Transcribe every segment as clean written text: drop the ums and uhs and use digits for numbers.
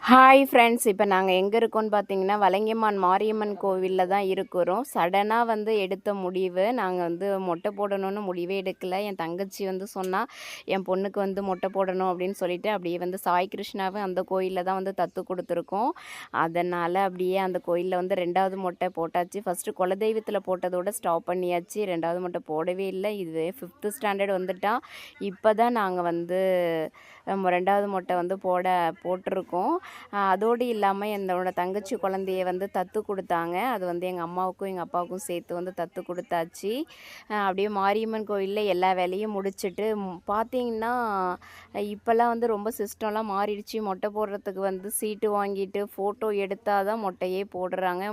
Hi friends, இப்போ நாங்கள் எங்கே இருக்கோம்னு பார்த்தீங்கன்னா வலங்கைமான் மாரியம்மன் கோவிலில் தான் இருக்கிறோம். சடனாக எடுத்த முடிவு. நாங்கள் மொட்டை போடணும்னு முடிவே எடுக்கல. என் தங்கச்சி சொன்னா என் பொண்ணுக்கு மொட்டை போடணும் அப்படின்னு சொல்லிட்டு அப்படியே சாய் கிருஷ்ணாவை அந்த கோயிலில் தான் தத்து கொடுத்துருக்கோம். அதனால் அப்படியே அந்த கோயிலில் ரெண்டாவது மொட்டை போட்டாச்சு. ஃபஸ்ட்டு குலதெய்வத்தில் போட்டதோட ஸ்டாப் பண்ணியாச்சு. ரெண்டாவது மொட்டை போடவே இல்லை. இது 5th ஸ்டாண்டர்ட் வந்துட்டான். இப்போ தான் நாங்கள் ரெண்டாவது மொட்டை போட்டிருக்கோம். அதோடு இல்லாமல் என்னோட தங்கச்சி குழந்தைய தத்து கொடுத்தாங்க. அது எங்கள் அம்மாவுக்கும் எங்கள் அப்பாவுக்கும் சேர்த்து தத்து கொடுத்தாச்சு. அப்படியே மாரியம்மன் கோயிலில் எல்லா வேலையும் முடிச்சுட்டு பார்த்தீங்கன்னா இப்போல்லாம் ரொம்ப சிஸ்டம்லாம் மாறிடுச்சு. மொட்டை போடுறதுக்கு சீட்டு வாங்கிட்டு ஃபோட்டோ எடுத்தால் தான் மொட்டையே போடுறாங்க.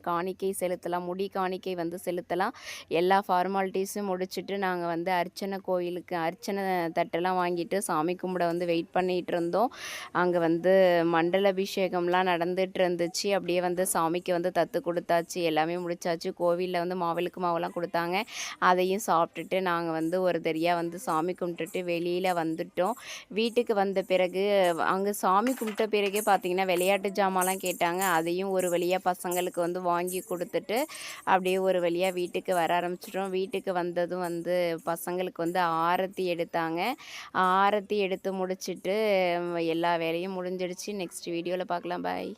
காணிக்கை செலுத்தலாம், முடி காணிக்கை செலுத்தலாம். எல்லா ஃபார்மாலிட்டிஸும் முடிச்சுட்டு நாங்கள் அர்ச்சனை கோயிலுக்கு அர்ச்சனை தட்டெல்லாம் வாங்கிட்டு சாமி கும்பிட வெயிட் பண்ணிகிட்டு இருந்தோம். அங்கே மண்டல அபிஷேகம்லாம் நடந்துட்டு இருந்துச்சு. அப்படியே சாமிக்கு தத்து கொடுத்தாச்சு. எல்லாமே முடிச்சாச்சு. கோவிலில் மாவிளக்கு மாவெல்லாம் கொடுத்தாங்க. அதையும் சாப்பிட்டுட்டு நாங்கள் ஒரு தரியாக சாமி கும்பிட்டுட்டு வெளியில் வந்துட்டோம். வீட்டுக்கு வந்த பிறகு அங்கே சாமி கும்பிட்ட பிறகே பார்த்திங்கன்னா விளையாட்டு ஜாமான்லாம் கேட்டாங்க. அதையும் ஒரு வழியாக பசங்களுக்கு வாங்கி கொடுத்துட்டு அப்படியே ஒரு வழியாக வீட்டுக்கு வர ஆரம்பிச்சிட்டோம். வீட்டுக்கு வந்ததும் பசங்களுக்கு ஆரத்தி எடுத்தாங்க. ஆரத்தி எடுத்து முடிச்சுட்டு எல்லா வேலையும் முடிஞ்சிடுச்சு. நெக்ஸ்ட் வீடியோவில் பார்க்கலாம். பாய்.